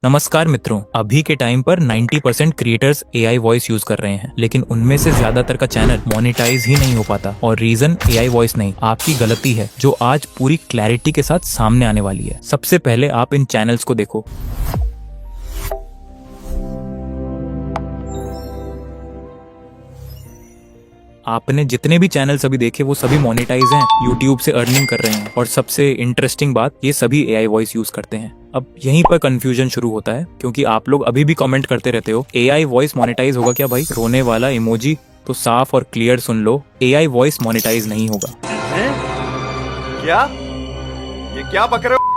नमस्कार मित्रों, अभी के टाइम पर 90% क्रिएटर्स एआई वॉइस यूज कर रहे हैं, लेकिन उनमें से ज्यादातर का चैनल मोनेटाइज ही नहीं हो पाता। और रीजन एआई वॉइस नहीं, आपकी गलती है, जो आज पूरी क्लैरिटी के साथ सामने आने वाली है। सबसे पहले आप इन चैनल्स को देखो। आपने जितने भी चैनल्स अभी देखे वो सभी मोनेटाइज हैं, यूट्यूब से अर्निंग कर रहे हैं, और सबसे इंटरेस्टिंग बात, ये सभी एआई वॉइस यूज करते हैं। अब यहीं पर कंफ्यूजन शुरू होता है, क्योंकि आप लोग अभी भी कमेंट करते रहते हो एआई वॉइस मोनेटाइज होगा क्या भाई? रोने वाला इमोजी तो साफ और क्लियर सुन लो, एआई वॉइस मोनेटाइज नहीं होगा। क्या? ये क्या बक रहे हो?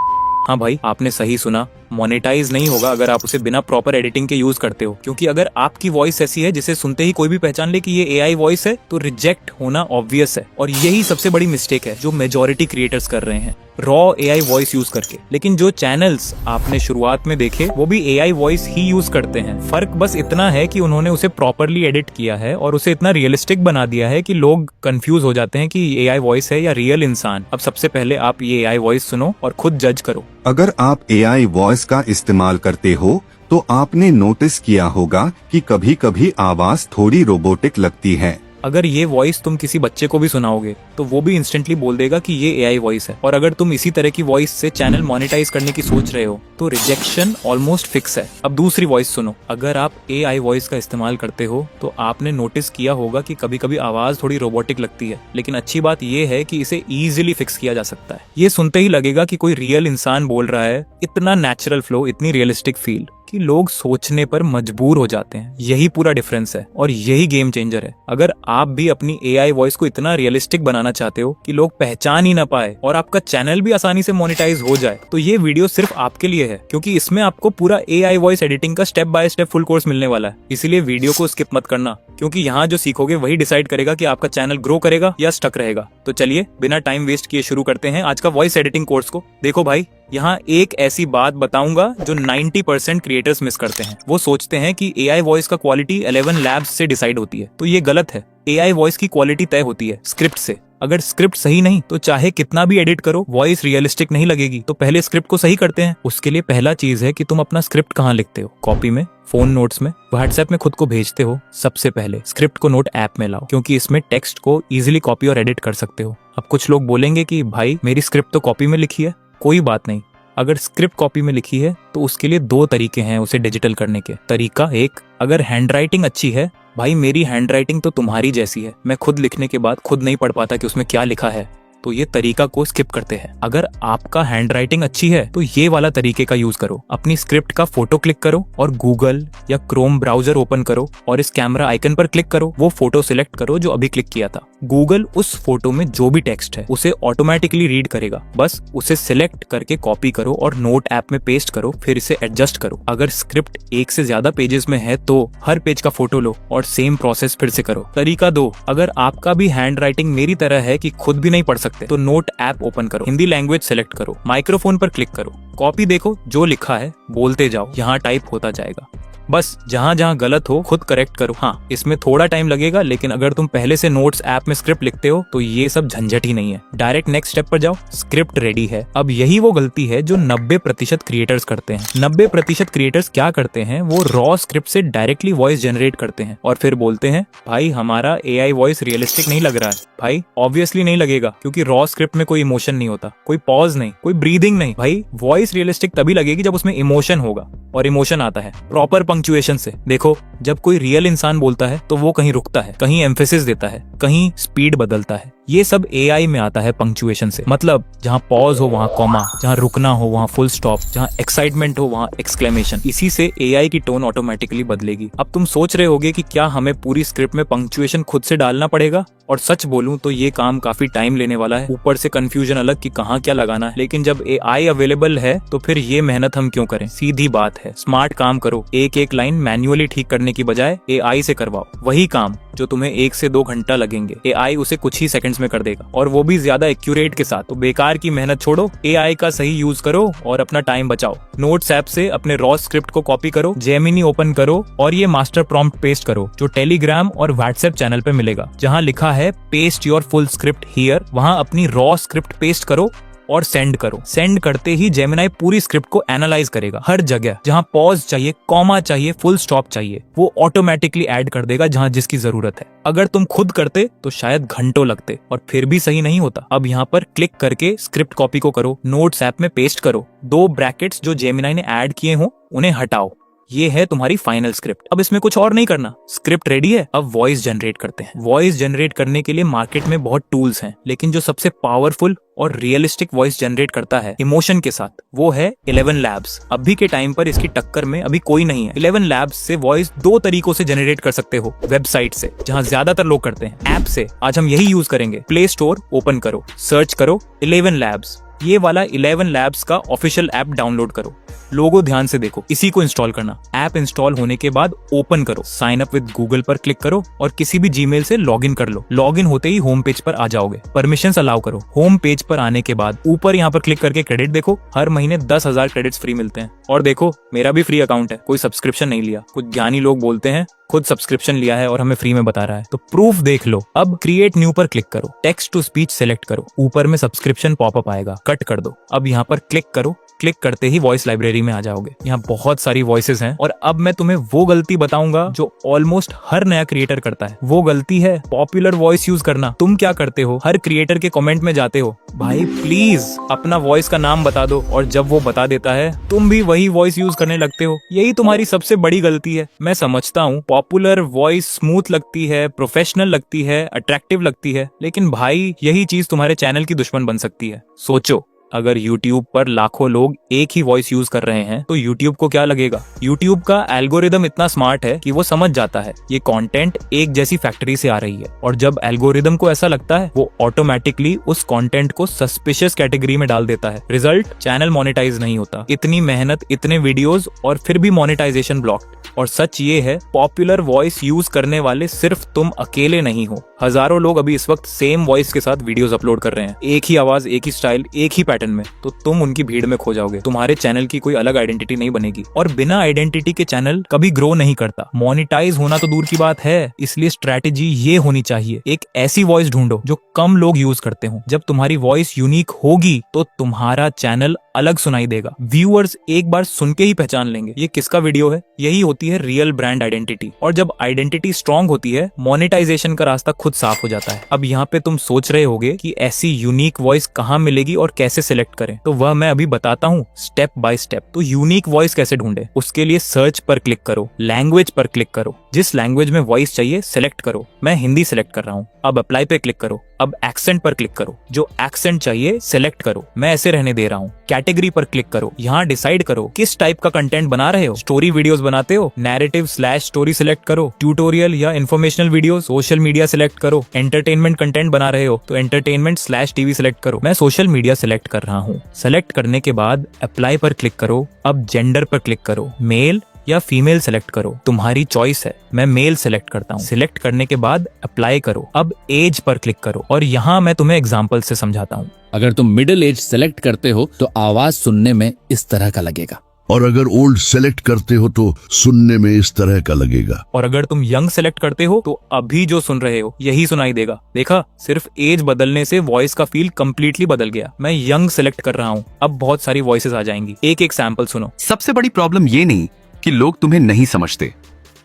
हाँ भाई, आपने सही सुना, मोनेटाइज नहीं होगा अगर आप उसे बिना प्रॉपर एडिटिंग के यूज करते हो। क्योंकि अगर आपकी वॉइस ऐसी है जिसे सुनते ही कोई भी पहचान ले कि ये एआई वॉइस है, तो रिजेक्ट होना ऑब्वियस है। और यही सबसे बड़ी मिस्टेक है जो मेजॉरिटी क्रिएटर्स कर रहे हैं, रॉ एआई वॉइस यूज करके। लेकिन जो चैनल्स आपने शुरुआत में देखे वो भी एआई वॉइस ही यूज करते हैं। फर्क बस इतना है कि उन्होंने उसे प्रॉपरली एडिट किया है और उसे इतना रियलिस्टिक बना दिया है कि लोग कंफ्यूज हो जाते हैं कि एआई वॉइस है या रियल इंसान। अब सबसे पहले आप ये एआई वॉइस सुनो और खुद जज करो। अगर आप एआई वॉइस का इस्तेमाल करते हो तो आपने नोटिस किया होगा कि कभी-कभी आवाज थोड़ी रोबोटिक लगती है। अगर ये वॉइस तुम किसी बच्चे को भी सुनाओगे तो वो भी इंस्टेंटली बोल देगा कि ये एआई वॉइस है। और अगर तुम इसी तरह की वॉइस से चैनल मोनेटाइज करने की सोच रहे हो तो रिजेक्शन ऑलमोस्ट फिक्स है। अब दूसरी वॉइस सुनो। अगर आप एआई वॉइस का इस्तेमाल करते हो तो आपने नोटिस किया होगा कि कभी कभी आवाज थोड़ी रोबोटिक लगती है, लेकिन अच्छी बात ये है कि इसे इजीली फिक्स किया जा सकता है। ये सुनते ही लगेगा कि कोई रियल इंसान बोल रहा है। इतना नेचुरल फ्लो, इतनी रियलिस्टिक फील कि लोग सोचने पर मजबूर हो जाते हैं। यही पूरा डिफरेंस है और यही गेम चेंजर है। अगर आप भी अपनी एआई वॉइस को इतना रियलिस्टिक बनाना चाहते हो कि लोग पहचान ही ना पाए और आपका चैनल भी आसानी से मोनेटाइज हो जाए, तो ये वीडियो सिर्फ आपके लिए है, क्योंकि इसमें आपको पूरा एआई वॉइस एडिटिंग का step by step full course मिलने वाला है। इसीलिए वीडियो को स्किप मत करना, क्योंकि यहाँ जो सीखोगे वही डिसाइड करेगा कि आपका चैनल ग्रो करेगा या स्टक रहेगा। तो चलिए बिना टाइम वेस्ट किए शुरू करते हैं आज का वॉइस एडिटिंग कोर्स को। देखो भाई, यहाँ एक ऐसी बात बताऊंगा जो 90% क्रिएटर्स मिस करते हैं। वो सोचते हैं कि एआई वॉइस का क्वालिटी 11 लैब्स से डिसाइड होती है, तो ये गलत है। एआई वॉइस की क्वालिटी तय होती है स्क्रिप्ट से। अगर स्क्रिप्ट सही नहीं तो चाहे कितना भी एडिट करो, वॉइस रियलिस्टिक नहीं लगेगी। तो पहले स्क्रिप्ट को सही करते हैं। उसके लिए पहला चीज है कि तुम अपना स्क्रिप्ट कहाँ लिखते हो? कॉपी में, फोन नोट्स में, व्हाट्सएप में खुद को भेजते हो? सबसे पहले स्क्रिप्ट को नोट ऐप में लाओ, क्योंकि इसमें टेक्स्ट को इजीली कॉपी और एडिट कर सकते हो। अब कुछ लोग बोलेंगे कि भाई मेरी स्क्रिप्ट तो कॉपी में लिखी है। कोई बात नहीं, अगर स्क्रिप्ट कॉपी में लिखी है तो उसके लिए दो तरीके हैं उसे डिजिटल करने के। तरीका एक, अगर हैंडराइटिंग अच्छी है, भाई मेरी हैंडराइटिंग तो तुम्हारी जैसी है, मैं खुद लिखने के बाद खुद नहीं पढ़ पाता कि उसमें क्या लिखा है, तो ये तरीका को स्किप करते हैं। अगर आपका हैंडराइटिंग अच्छी है तो ये वाला तरीके का यूज करो। अपनी स्क्रिप्ट का फोटो क्लिक करो और गूगल या क्रोम ब्राउजर ओपन करो और इस कैमरा आइकन पर क्लिक करो। वो फोटो सिलेक्ट करो जो अभी क्लिक किया था। गूगल उस फोटो में जो भी टेक्स्ट है उसे ऑटोमेटिकली रीड करेगा। बस उसे सिलेक्ट करके कॉपी करो और नोट ऐप में पेस्ट करो, फिर इसे एडजस्ट करो। अगर स्क्रिप्ट एक से ज्यादा पेजेस में है तो हर पेज का फोटो लो और सेम प्रोसेस फिर से करो। तरीका दो, अगर आपका भी हैंड राइटिंग मेरी तरह है कि खुद भी नहीं पढ़ सकते तो नोट ऐप ओपन करो, हिंदी लैंग्वेज सेलेक्ट करो, माइक्रोफोन पर क्लिक करो, कॉपी देखो, जो लिखा है बोलते जाओ, यहाँ टाइप होता जाएगा। बस जहां जहां गलत हो खुद करेक्ट करो। हाँ, इसमें थोड़ा टाइम लगेगा, लेकिन अगर तुम पहले से नोट्स ऐप में स्क्रिप्ट लिखते हो तो ये सब झंझट ही नहीं है। डायरेक्ट नेक्स्ट स्टेप पर जाओ, स्क्रिप्ट रेडी है। अब यही वो गलती है जो 90% क्रिएटर्स करते हैं। 90% क्रिएटर्स क्या करते हैं, वो रॉ स्क्रिप्ट से डायरेक्टली वॉइस जनरेट करते हैं और फिर बोलते हैं भाई हमारा एआई वॉइस रियलिस्टिक नहीं लग रहा है। भाई ऑब्वियसली नहीं लगेगा, क्योंकि रॉ स्क्रिप्ट में कोई इमोशन नहीं होता, कोई पॉज नहीं, कोई ब्रीदिंग नहीं। भाई वॉइस रियलिस्टिक तभी लगेगी जब उसमें इमोशन होगा, और इमोशन आता है प्रॉपर पंक्चुएशन से। देखो, जब कोई रियल इंसान बोलता है तो वो कहीं रुकता है, कहीं एम्फेसिस देता है, कहीं स्पीड बदलता है। ये सब एआई में आता है पंक्चुएशन से। मतलब जहाँ पॉज हो वहाँ कॉमा, जहाँ रुकना हो वहाँ फुल स्टॉप, जहाँ एक्साइटमेंट हो वहाँ एक्सक्लेमेशन। इसी से एआई की टोन ऑटोमेटिकली बदलेगी। अब तुम सोच रहे होगे कि क्या हमें पूरी स्क्रिप्ट में पंक्चुएशन खुद से डालना पड़ेगा? और सच बोलूं तो ये काम काफी टाइम लेने वाला है, ऊपर से कंफ्यूजन अलग कि कहाँ क्या लगाना है। लेकिन जब एआई अवेलेबल है तो फिर ये मेहनत हम क्यों करें? सीधी बात है, स्मार्ट काम करो। एक एक लाइन मैन्युअली ठीक करने की बजाय एआई से करवाओ। वही काम जो तुम्हें 1 से 2 घंटा लगेंगे, एआई उसे कुछ ही सेकंड्स में कर देगा, और वो भी ज्यादा एक्यूरेट के साथ। तो बेकार की मेहनत छोड़ो, एआई का सही यूज करो और अपना टाइम बचाओ। नोट्स ऐप से अपने रॉ स्क्रिप्ट को कॉपी करो, जेमिनी ओपन करो और ये मास्टर प्रॉम्प्ट पेस्ट करो जो टेलीग्राम और व्हाट्सएप चैनल पे मिलेगा। जहाँ लिखा है paste your full script here, वहाँ अपनी रॉ स्क्रिप्ट पेस्ट करो और सेंड करो। सेंड करते ही जेमिनाई पूरी स्क्रिप्ट को एनालाइज करेगा। हर जगह जहां पॉज चाहिए, कॉमा चाहिए, फुल स्टॉप चाहिए, वो ऑटोमेटिकली ऐड कर देगा जहां जिसकी जरूरत है। अगर तुम खुद करते तो शायद घंटों लगते और फिर भी सही नहीं होता। अब यहाँ पर क्लिक करके स्क्रिप्ट कॉपी को करो, नोट्स ऐप में पेस्ट करो, 2 ब्रैकेट्स जो जेमिनाई ने ऐड किए हो उन्हें हटाओ। ये है तुम्हारी फाइनल स्क्रिप्ट। अब इसमें कुछ और नहीं करना, स्क्रिप्ट रेडी है। अब वॉइस जनरेट करते हैं। वॉइस जनरेट करने के लिए मार्केट में बहुत टूल्स हैं, लेकिन जो सबसे पावरफुल और रियलिस्टिक वॉइस जनरेट करता है इमोशन के साथ, वो है 11 लैब्स। अभी के टाइम पर इसकी टक्कर में अभी कोई नहीं है। 11 लैब्स से वॉइस 2 तरीकों से जनरेट कर सकते हो। वेबसाइट से, जहां ज्यादातर लोग करते हैं, ऐप से, आज हम यही यूज करेंगे। प्ले स्टोर ओपन करो, सर्च करो 11 लैब्स। ये वाला 11 लैब्स का ऑफिशियल ऐप डाउनलोड करो। लोगो ध्यान से देखो, इसी को इंस्टॉल करना। ऐप इंस्टॉल होने के बाद ओपन करो, साइन अप विद गूगल पर क्लिक करो और किसी भी जीमेल से लॉगिन कर लो। लॉगिन होते ही होम पेज पर आ जाओगे। परमिशंस अलाउ करो। होम पेज पर आने के बाद ऊपर यहाँ पर क्लिक करके क्रेडिट देखो। हर महीने 10,000 क्रेडिट्स फ्री मिलते हैं। और देखो, मेरा भी फ्री अकाउंट है, कोई सब्सक्रिप्शन नहीं लिया। कुछ ज्ञानी लोग बोलते हैं खुद सब्सक्रिप्शन लिया है और हमें फ्री में बता रहा है, तो प्रूफ देख लो। अब क्रिएट न्यू पर क्लिक करो, टेक्स्ट टू स्पीच सेलेक्ट करो, ऊपर में सब्सक्रिप्शन पॉपअप आएगा, कट कर दो। अब यहाँ पर क्लिक करो। क्लिक करते ही वॉइस लाइब्रेरी में आ जाओगे। यहाँ बहुत सारी वॉइसेस हैं और अब मैं तुम्हें वो गलती बताऊंगा जो ऑलमोस्ट हर नया क्रिएटर करता है। वो गलती है पॉपुलर वॉइस यूज करना। तुम क्या करते हो, हर क्रिएटर के कमेंट में जाते हो, भाई प्लीज अपना वॉइस का नाम बता दो, और जब वो बता देता है तुम भी वही वॉइस यूज करने लगते हो। यही तुम्हारी सबसे बड़ी गलती है। मैं समझता हूँ पॉपुलर वॉइस स्मूथ लगती है, प्रोफेशनल लगती है, अट्रैक्टिव लगती है, लेकिन भाई यही चीज तुम्हारे चैनल की दुश्मन बन सकती है। सोचो, अगर YouTube पर लाखों लोग एक ही वॉइस यूज कर रहे हैं तो YouTube को क्या लगेगा। YouTube का एल्गोरिदम इतना स्मार्ट है कि वो समझ जाता है ये कंटेंट एक जैसी फैक्ट्री से आ रही है, और जब एल्गोरिदम को ऐसा लगता है वो ऑटोमेटिकली उस कंटेंट को सस्पिशियस कैटेगरी में डाल देता है। रिजल्ट, चैनल मोनेटाइज नहीं होता। इतनी मेहनत, इतने वीडियोस और फिर भी मोनेटाइजेशन ब्लॉक्ड। और सच ये है, पॉपुलर वॉइस यूज करने वाले सिर्फ तुम अकेले नहीं हो। हजारों लोग अभी इस वक्त सेम वॉइस के साथ वीडियोस अपलोड कर रहे हैं, एक ही आवाज, एक ही स्टाइल, एक ही पैटर्न में। तो तुम उनकी भीड़ में खो जाओगे। तुम्हारे चैनल की कोई अलग आइडेंटिटी नहीं बनेगी, और बिना आइडेंटिटी के चैनल कभी ग्रो नहीं करता। मोनेटाइज होना तो दूर की बात है। इसलिए स्ट्रैटेजी ये होनी चाहिए, एक ऐसी वॉइस ढूंढो जो कम लोग यूज करते हो। जब तुम्हारी वॉइस यूनिक होगी तो तुम्हारा चैनल अलग सुनाई देगा। व्यूअर्स एक बार सुन के ही पहचान लेंगे ये किसका वीडियो है। यही होती है रियल ब्रांड आइडेंटिटी। और जब आइडेंटिटी स्ट्रांग होती है, मोनेटाइजेशन का रास्ता खुद साफ हो जाता है। अब यहाँ पे तुम सोच रहे होगे कि ऐसी यूनिक वॉइस कहाँ मिलेगी और कैसे सिलेक्ट करें, तो वह मैं अभी बताता हूँ स्टेप बाय स्टेप। तो यूनिक वॉइस कैसे ढूंढे, उसके लिए सर्च पर क्लिक करो, लैंग्वेज पर क्लिक करो, जिस लैंग्वेज में वॉइस चाहिए सिलेक्ट करो। मैं हिंदी सिलेक्ट कर रहा हूँ। अब अप्लाई पे क्लिक करो। अब एक्सेंट पर क्लिक करो, जो एक्सेंट चाहिए सिलेक्ट करो, मैं ऐसे रहने दे रहा हूँ। कैटेगरी पर क्लिक करो, यहाँ डिसाइड करो किस टाइप का कंटेंट बना रहे हो। स्टोरी वीडियोस बनाते हो, नैरेटिव/स्टोरी सिलेक्ट करो। ट्यूटोरियल या informational video, social media select करो। एंटरटेनमेंट कंटेंट बना रहे हो तो एंटरटेनमेंट/टीवी सिलेक्ट करो। मैं सोशल मीडिया सिलेक्ट कर रहा हूँ। सेलेक्ट करने के बाद अप्लाई पर क्लिक करो। अब जेंडर पर क्लिक करो, मेल या फीमेल सेलेक्ट करो, तुम्हारी चॉइस है। मैं मेल सेलेक्ट करता हूँ। सिलेक्ट करने के बाद अप्लाई करो। अब एज पर क्लिक करो, और यहाँ मैं तुम्हें एग्जांपल से समझाता हूँ। अगर तुम मिडिल एज सेलेक्ट करते हो तो आवाज सुनने में इस तरह का लगेगा, और अगर ओल्ड सेलेक्ट करते हो तो सुनने में इस तरह का लगेगा। और अगर तुम यंग सेलेक्ट करते हो तो अभी जो सुन रहे हो यही सुनाई देगा। देखा, सिर्फ एज बदलने से वॉइस का फील कंप्लीटली बदल गया। मैं यंग सेलेक्ट कर रहा हूँ। अब बहुत सारी वॉइसेस आ जाएंगी, एक एक सैंपल सुनो। सबसे बड़ी प्रॉब्लम ये नहीं कि लोग तुम्हें नहीं समझते,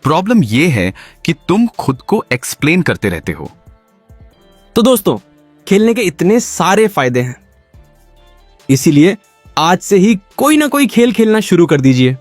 प्रॉब्लम ये है कि तुम खुद को एक्सप्लेन करते रहते हो। तो दोस्तों, खेलने के इतने सारे फायदे हैं, इसीलिए आज से ही कोई ना कोई खेल खेलना शुरू कर दीजिए।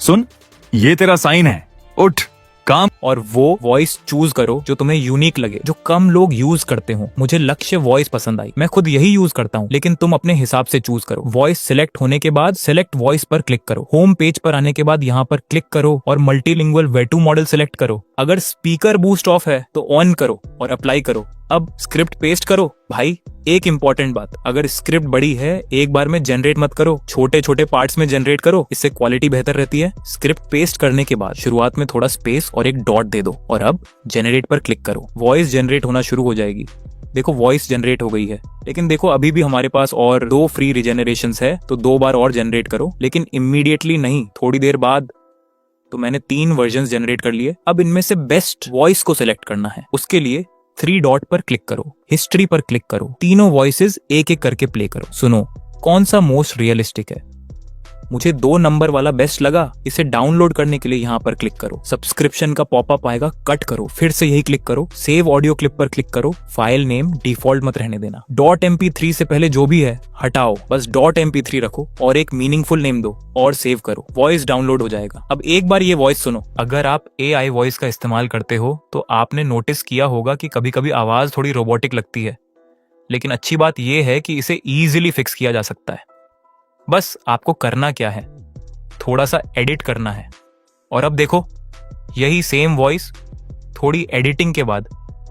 सुन, ये तेरा साइन है, उठ काम। और वो वॉइस चूज करो जो तुम्हें यूनिक लगे, जो कम लोग यूज करते हो। मुझे लक्ष्य वॉइस पसंद आई, मैं खुद यही यूज करता हूँ, लेकिन तुम अपने हिसाब से चूज करो। वॉइस सिलेक्ट होने के बाद सिलेक्ट वॉइस पर क्लिक करो। होम पेज पर आने के बाद यहाँ पर क्लिक करो और मल्टीलिंगुअल वेटू मॉडल सिलेक्ट करो। अगर स्पीकर बूस्ट ऑफ है तो ऑन करो और अप्लाई करो। अब स्क्रिप्ट पेस्ट करो। भाई एक इंपॉर्टेंट बात, अगर स्क्रिप्ट बड़ी है एक बार में जनरेट मत करो, छोटे छोटे पार्ट्स में जनरेट करो, इससे क्वालिटी बेहतर रहती है। स्क्रिप्ट पेस्ट करने के बाद शुरुआत में थोड़ा स्पेस और एक डॉट दे दो, और अब जनरेट पर क्लिक करो। वॉइस जनरेट होना शुरू हो जाएगी। देखो वॉइस जनरेट हो गई है, लेकिन देखो अभी भी हमारे पास और 2 फ्री रिजेनरेशंस है, तो 2 बार और जनरेट करो, लेकिन इमीडिएटली नहीं, थोड़ी देर बाद। तो मैंने 3 वर्जन्स जनरेट कर लिए। अब इनमें से बेस्ट वॉइस को सिलेक्ट करना है। उसके लिए 3 डॉट पर क्लिक करो, हिस्ट्री पर क्लिक करो, तीनों वॉइसेस एक एक करके प्ले करो। सुनो कौन सा मोस्ट रियलिस्टिक है। मुझे 2 नंबर वाला बेस्ट लगा। इसे डाउनलोड करने के लिए यहाँ पर क्लिक करो, सब्सक्रिप्शन का पॉपअप आएगा, कट करो, फिर से यही क्लिक करो, सेव ऑडियो क्लिप पर क्लिक करो, फाइल नेम डिफॉल्ट मत रहने देना, .mp3 से पहले जो भी है हटाओ, बस .mp3 रखो और एक मीनिंगफुल नेम दो और सेव करो। वॉइस डाउनलोड हो जाएगा। अब एक बार ये वॉइस सुनो। अगर आप AI वॉइस का इस्तेमाल करते हो तो आपने नोटिस किया होगा कि कभी कभी आवाज थोड़ी रोबोटिक लगती है, लेकिन अच्छी बात यह है कि इसे इजीली फिक्स किया जा सकता है। बस आपको करना क्या है, थोड़ा सा एडिट करना है। और अब देखो यही सेम वॉइस थोड़ी एडिटिंग के बाद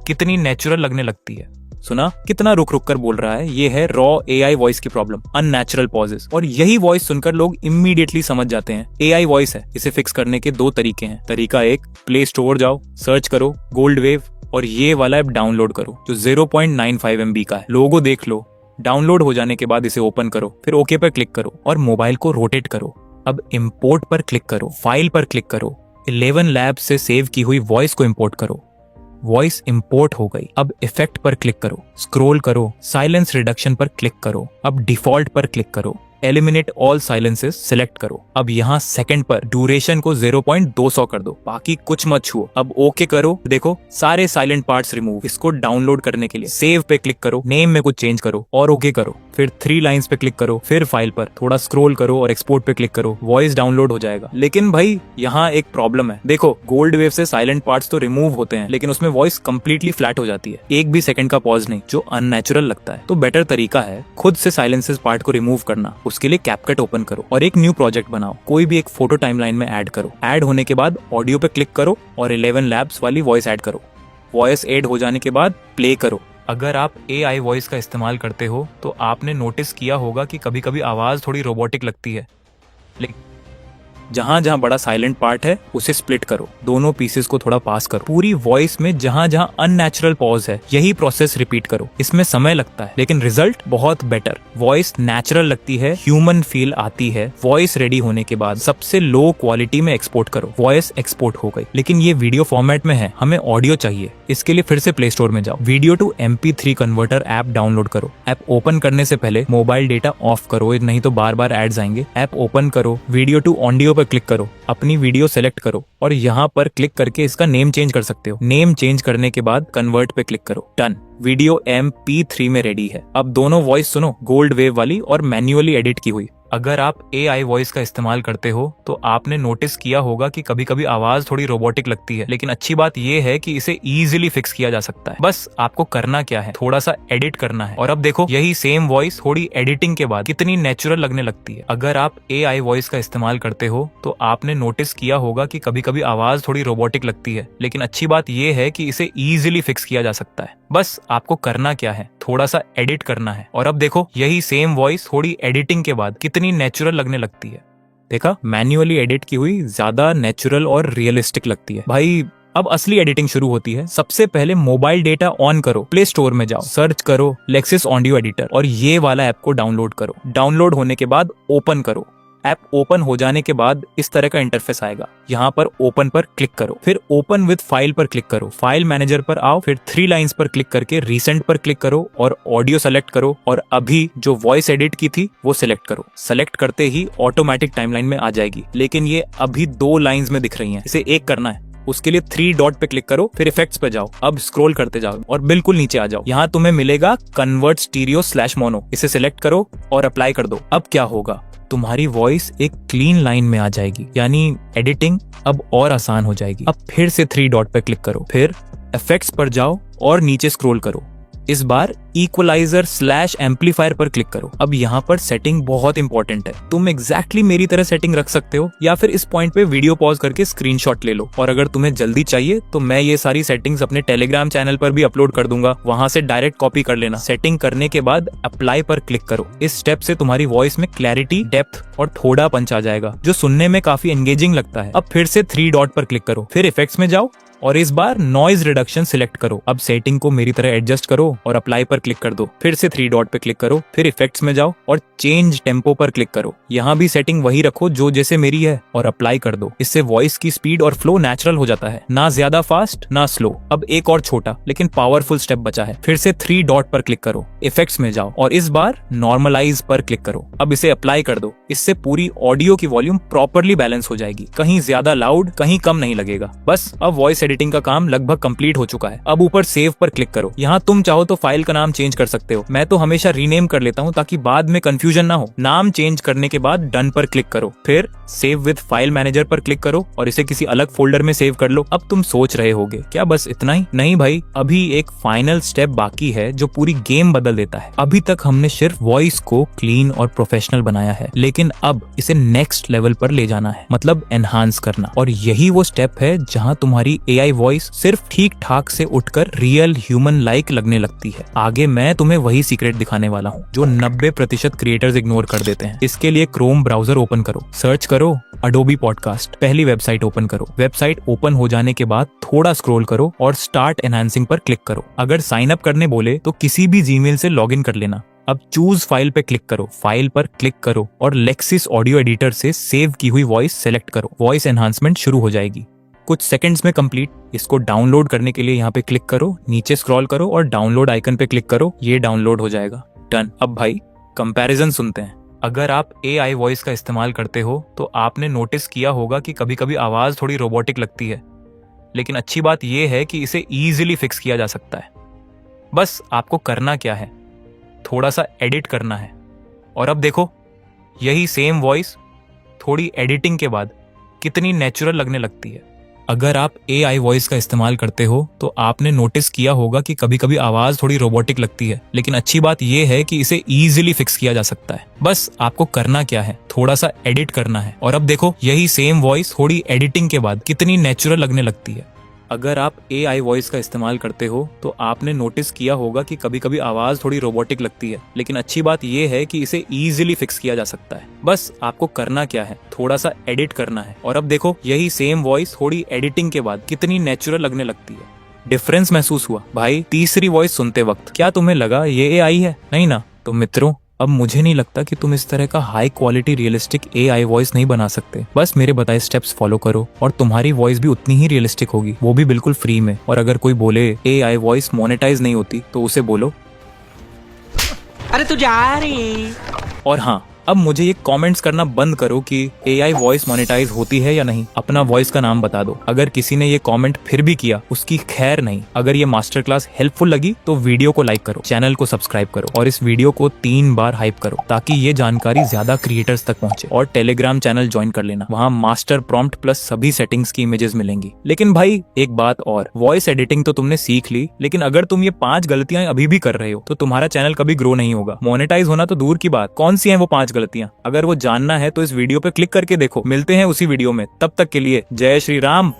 कितनी नेचुरल लगने लगती है। सुना कितना रुक रुक कर बोल रहा है। ये है रॉ AI वॉइस की प्रॉब्लम, अननेचुरल पॉजेस। और यही वॉइस सुनकर लोग इमीडिएटली समझ जाते हैं AI वॉइस है। इसे फिक्स करने के 2 तरीके हैं। तरीका 1, प्ले स्टोर जाओ, सर्च करो गोल्ड वेव और ये वाला ऐप डाउनलोड करो जो 0.95 MB का है। लोगो देख लो। डाउनलोड हो जाने के बाद इसे ओपन करो, फिर ओके पर क्लिक करो और मोबाइल को रोटेट करो। अब इंपोर्ट पर क्लिक करो, फाइल पर क्लिक करो, 11 लैब्स से सेव की हुई वॉइस को इंपोर्ट करो। वॉइस इंपोर्ट हो गई। अब इफेक्ट पर क्लिक करो, स्क्रॉल करो, साइलेंस रिडक्शन पर क्लिक करो। अब डिफॉल्ट पर क्लिक करो, एलिमिनेट ऑल साइलेंसेस सिलेक्ट करो। अब यहाँ सेकंड पर ड्यूरेशन को 0.200 कर दो, बाकी कुछ मत छुओ। अब ओके करो, देखो सारे साइलेंट पार्ट्स रिमूव। इसको डाउनलोड करने के लिए सेव पे क्लिक करो, नेम में कुछ चेंज करो और ओके करो। फिर 3 लाइंस पे क्लिक करो, फिर फाइल पर थोड़ा स्क्रॉल करो और एक्सपोर्ट पे क्लिक करो। वॉइस डाउनलोड हो जाएगा। लेकिन भाई यहाँ एक प्रॉब्लम है। देखो गोल्ड वेव से साइलेंट पार्ट्स तो रिमूव होते हैं, लेकिन उसमें वॉइस कंप्लीटली फ्लैट हो जाती है, एक भी सेकंड का पॉज नहीं, जो अननेचुरल लगता है। तो बेटर तरीका है खुद से साइलेंसेस पार्ट को रिमूव करना। उसके लिए कैपकट ओपन करो और एक न्यू प्रोजेक्ट बनाओ। कोई भी एक फोटो टाइमलाइन में ऐड करो। ऐड होने के बाद ऑडियो पे क्लिक करो और 11 लैब्स वाली वॉइस ऐड करो। वॉइस ऐड हो जाने के बाद प्ले करो। अगर आप AI वॉइस का इस्तेमाल करते हो तो आपने नोटिस किया होगा कि कभी कभी आवाज थोड़ी रोबोटिक लगती है, लेकिन जहां जहां बड़ा साइलेंट पार्ट है उसे स्प्लिट करो, दोनों पीसेस को थोड़ा पास करो। पूरी वॉइस में जहां जहां अननेचुरल पॉज है यही प्रोसेस रिपीट करो। इसमें समय लगता है लेकिन रिजल्ट बहुत बेटर। वॉइस नेचुरल लगती है, ह्यूमन फील आती है। वॉइस रेडी होने के बाद सबसे लो क्वालिटी में एक्सपोर्ट करो। वॉइस एक्सपोर्ट हो गई, लेकिन ये वीडियो फॉर्मेट में है, हमें ऑडियो चाहिए। इसके लिए फिर से प्ले स्टोर में जाओ, video to MP3 converter app download करो। ऐप ओपन करने से पहले मोबाइल डेटा ऑफ करो, नहीं तो बार बार एड्स आएंगे। ऐप ओपन करो, वीडियो टू ऑडियो पर क्लिक करो, अपनी वीडियो सेलेक्ट करो और यहाँ पर क्लिक करके इसका नेम चेंज कर सकते हो। नेम चेंज करने के बाद कन्वर्ट पे क्लिक करो, डन। वीडियो MP3 में रेडी है। अब दोनों वॉइस सुनो, गोल्ड वेव वाली और मैन्युअली एडिट की हुई। अगर आप AI वॉइस का इस्तेमाल करते हो तो आपने नोटिस किया होगा कि कभी कभी आवाज थोड़ी रोबोटिक लगती है, लेकिन अच्छी बात यह है कि इसे इजीली फिक्स किया जा सकता है। बस आपको करना क्या है, थोड़ा सा एडिट करना है। और अब देखो यही सेम वॉइस थोड़ी एडिटिंग के बाद कितनी नेचुरल लगने लगती है। अगर आप AI वॉइस का इस्तेमाल करते हो तो आपने नोटिस किया होगा कि कभी कभी आवाज थोड़ी रोबोटिक लगती है, लेकिन अच्छी बात यह है कि इसे इजीली फिक्स किया जा सकता है। बस आपको करना क्या है, थोड़ा सा एडिट करना है। और अब देखो यही सेम वॉइस थोड़ी एडिटिंग के बाद कितनी नेचुरल लगने लगती है। देखा, मैन्युअली एडिट की हुई ज्यादा नेचुरल और रियलिस्टिक लगती है। भाई अब असली एडिटिंग शुरू होती है। सबसे पहले मोबाइल डेटा ऑन करो, प्ले स्टोर में जाओ, सर्च करो लेक्सिस ऑडियो एडिटर और ये वाला ऐप को डाउनलोड करो। डाउनलोड होने के बाद ओपन करो। ऐप ओपन हो जाने के बाद इस तरह का इंटरफेस आएगा। यहाँ पर ओपन पर क्लिक करो, फिर ओपन विद फाइल पर क्लिक करो। फाइल मैनेजर पर आओ, फिर 3 लाइंस पर क्लिक करके रिसेंट पर क्लिक करो और ऑडियो सेलेक्ट करो और अभी जो वॉइस एडिट की थी वो सिलेक्ट करो। सेलेक्ट करते ही ऑटोमेटिक टाइमलाइन में आ जाएगी, लेकिन ये अभी 2 लाइंस में दिख रही हैं। इसे एक करना है। उसके लिए 3 डॉट पे क्लिक करो, फिर इफेक्ट्स पे जाओ। अब स्क्रॉल करते जाओ और बिल्कुल नीचे आ जाओ। यहाँ तुम्हें मिलेगा कन्वर्ट स्टीरियो /मोनो। इसे सिलेक्ट करो और अप्लाई कर दो। अब क्या होगा, तुम्हारी वॉइस एक क्लीन लाइन में आ जाएगी, यानी एडिटिंग अब और आसान हो जाएगी। अब फिर से 3 डॉट पे क्लिक करो, फिर इफेक्ट्स पर जाओ और नीचे स्क्रॉल करो। इस बार इक्वलाइजर /एम्पलीफायर पर क्लिक करो। अब यहाँ पर सेटिंग बहुत इंपॉर्टेंट है। तुम एग्जैक्टली मेरी तरह सेटिंग रख सकते हो या फिर इस पॉइंट पे वीडियो पॉज करके स्क्रीनशॉट ले लो। और अगर तुम्हें जल्दी चाहिए तो मैं ये सारी सेटिंग्स अपने टेलीग्राम चैनल पर भी अपलोड कर दूंगा, वहां से डायरेक्ट कॉपी कर लेना। सेटिंग करने के बाद अप्लाई पर क्लिक करो। इस स्टेप से तुम्हारी वॉइस में क्लैरिटी, डेप्थ और थोड़ा पंच आ जाएगा, जो सुनने में काफी एंगेजिंग लगता है। अब फिर से 3 डॉट पर क्लिक करो, फिर इफेक्ट्स में जाओ और इस बार नॉइज रिडक्शन सिलेक्ट करो। अब सेटिंग को मेरी तरह एडजस्ट करो और अप्लाई पर क्लिक कर दो। फिर से 3 डॉट पे क्लिक करो, फिर इफेक्ट्स में जाओ और चेंज टेम्पो पर क्लिक करो। यहाँ भी सेटिंग वही रखो जो जैसे मेरी है और अप्लाई कर दो। इससे वॉइस की स्पीड और फ्लो नेचुरल हो जाता है, ना ज्यादा फास्ट ना स्लो। अब एक और छोटा लेकिन पावरफुल स्टेप बचा है। फिर से 3 डॉट पर क्लिक करो, इफेक्ट्स में जाओ और इस बार नॉर्मलाइज पर क्लिक करो। अब इसे अप्लाई कर दो। इससे पूरी ऑडियो की वॉल्यूम प्रॉपरली बैलेंस हो जाएगी, कहीं ज्यादा लाउड कहीं कम नहीं लगेगा। बस अब वॉइस एडिटिंग का काम लगभग कंप्लीट हो चुका है। अब ऊपर सेव पर क्लिक करो। यहाँ तुम चाहो तो फाइल का नाम चेंज कर सकते हो। मैं तो हमेशा रीनेम कर लेता हूँ ताकि बाद में कंफ्यूजन ना हो। नाम चेंज करने के बाद डन पर क्लिक करो, फिर सेव विद फाइल मैनेजर पर क्लिक करो और इसे किसी अलग फोल्डर में सेव कर लो। अब तुम सोच रहे होगे क्या बस इतना ही? नहीं भाई, अभी एक फाइनल स्टेप बाकी है जो पूरी गेम बदल देता है। अभी तक हमने सिर्फ वॉइस को क्लीन और प्रोफेशनल बनाया है, लेकिन अब इसे नेक्स्ट लेवल पर ले जाना है, मतलब एनहांस करना। और यही वो स्टेप है जहां तुम्हारी एआई वॉइस सिर्फ ठीक ठाक से उठकर रियल ह्यूमन लाइक लगने लगती है। आगे मैं तुम्हें वही सीक्रेट दिखाने वाला हूँ जो 90% क्रिएटर्स इग्नोर कर देते हैं। इसके लिए क्रोम ब्राउजर ओपन करो, सर्च करो अडोबी पॉडकास्ट, पहली वेबसाइट ओपन करो। वेबसाइट ओपन हो जाने के बाद थोड़ा स्क्रॉल करो और स्टार्ट एनहांसिंग पर क्लिक करो। अगर साइन अप करने बोले तो किसी भी जीमेल से लॉगिन कर लेना। अब चूज फाइल पे क्लिक करो, फाइल पर क्लिक करो और लेक्सिस ऑडियो एडिटर से सेव की हुई वॉइस सेलेक्ट करो। वॉइस एनहांसमेंट शुरू हो जाएगी, कुछ सेकंड्स में कंप्लीट। इसको डाउनलोड करने के लिए यहाँ पे क्लिक करो, नीचे स्क्रॉल करो और डाउनलोड आइकन पे क्लिक करो। ये डाउनलोड हो जाएगा, डन। अब भाई कंपैरिजन सुनते हैं। अगर आप एआई वॉइस का इस्तेमाल करते हो तो आपने नोटिस किया होगा कि कभी कभी आवाज थोड़ी रोबोटिक लगती है, लेकिन अच्छी बात यह है कि इसे इजीली फिक्स किया जा सकता है। बस आपको करना क्या है, थोड़ा सा एडिट करना है और अब देखो यही सेम वॉइस थोड़ी एडिटिंग के बाद कितनी नेचुरल लगने लगती है। अगर आप एआई वॉइस का इस्तेमाल करते हो तो आपने नोटिस किया होगा कि कभी कभी आवाज थोड़ी रोबोटिक लगती है, लेकिन अच्छी बात यह है कि इसे इजीली फिक्स किया जा सकता है। बस आपको करना क्या है, थोड़ा सा एडिट करना है और अब देखो यही सेम वॉइस थोड़ी एडिटिंग के बाद कितनी नेचुरल लगने लगती है। अगर आप एआई वॉइस का इस्तेमाल करते हो तो आपने नोटिस किया होगा कि कभी कभी आवाज थोड़ी रोबोटिक लगती है, लेकिन अच्छी बात यह है कि इसे इजीली फिक्स किया जा सकता है। बस आपको करना क्या है, थोड़ा सा एडिट करना है और अब देखो यही सेम वॉइस थोड़ी एडिटिंग के बाद कितनी नेचुरल लगने लगती है। डिफरेंस महसूस हुआ भाई तीसरी वॉइस सुनते वक्त? क्या तुम्हें लगा ये एआई है? नहीं ना? तो मित्रों, अब मुझे नहीं लगता कि तुम इस तरह का high quality realistic AI voice नहीं बना सकते। बस मेरे बताए स्टेप्स फॉलो करो और तुम्हारी वॉइस भी उतनी ही रियलिस्टिक होगी, वो भी बिल्कुल फ्री में। और अगर कोई बोले एआई वॉइस मोनेटाइज नहीं होती तो उसे बोलो अरे तू जा रही। और हाँ, अब मुझे ये कमेंट्स करना बंद करो कि एआई वॉइस मोनेटाइज होती है या नहीं। अपना वॉइस का नाम बता दो। अगर किसी ने ये कमेंट फिर भी किया उसकी खैर नहीं। अगर ये मास्टर क्लास हेल्पफुल लगी तो वीडियो को लाइक करो, चैनल को सब्सक्राइब करो और इस वीडियो को 3 बार हाइप करो ताकि ये जानकारी ज्यादा क्रिएटर्स तक पहुंचे। और टेलीग्राम चैनल ज्वाइन कर लेना, वहाँ मास्टर प्रॉम्प्ट प्लस सभी सेटिंग्स की इमेजेस मिलेंगी। लेकिन भाई एक बात और, वॉइस एडिटिंग तो तुमने सीख ली, लेकिन अगर तुम ये 5 गलतियां अभी भी कर रहे हो तो तुम्हारा चैनल कभी ग्रो नहीं होगा। मोनेटाइज होना तो दूर की बात, कौन सी है वो 5 गलतियां? अगर वो जानना है तो इस वीडियो पे क्लिक करके देखो। मिलते हैं उसी वीडियो में, तब तक के लिए जय श्री राम।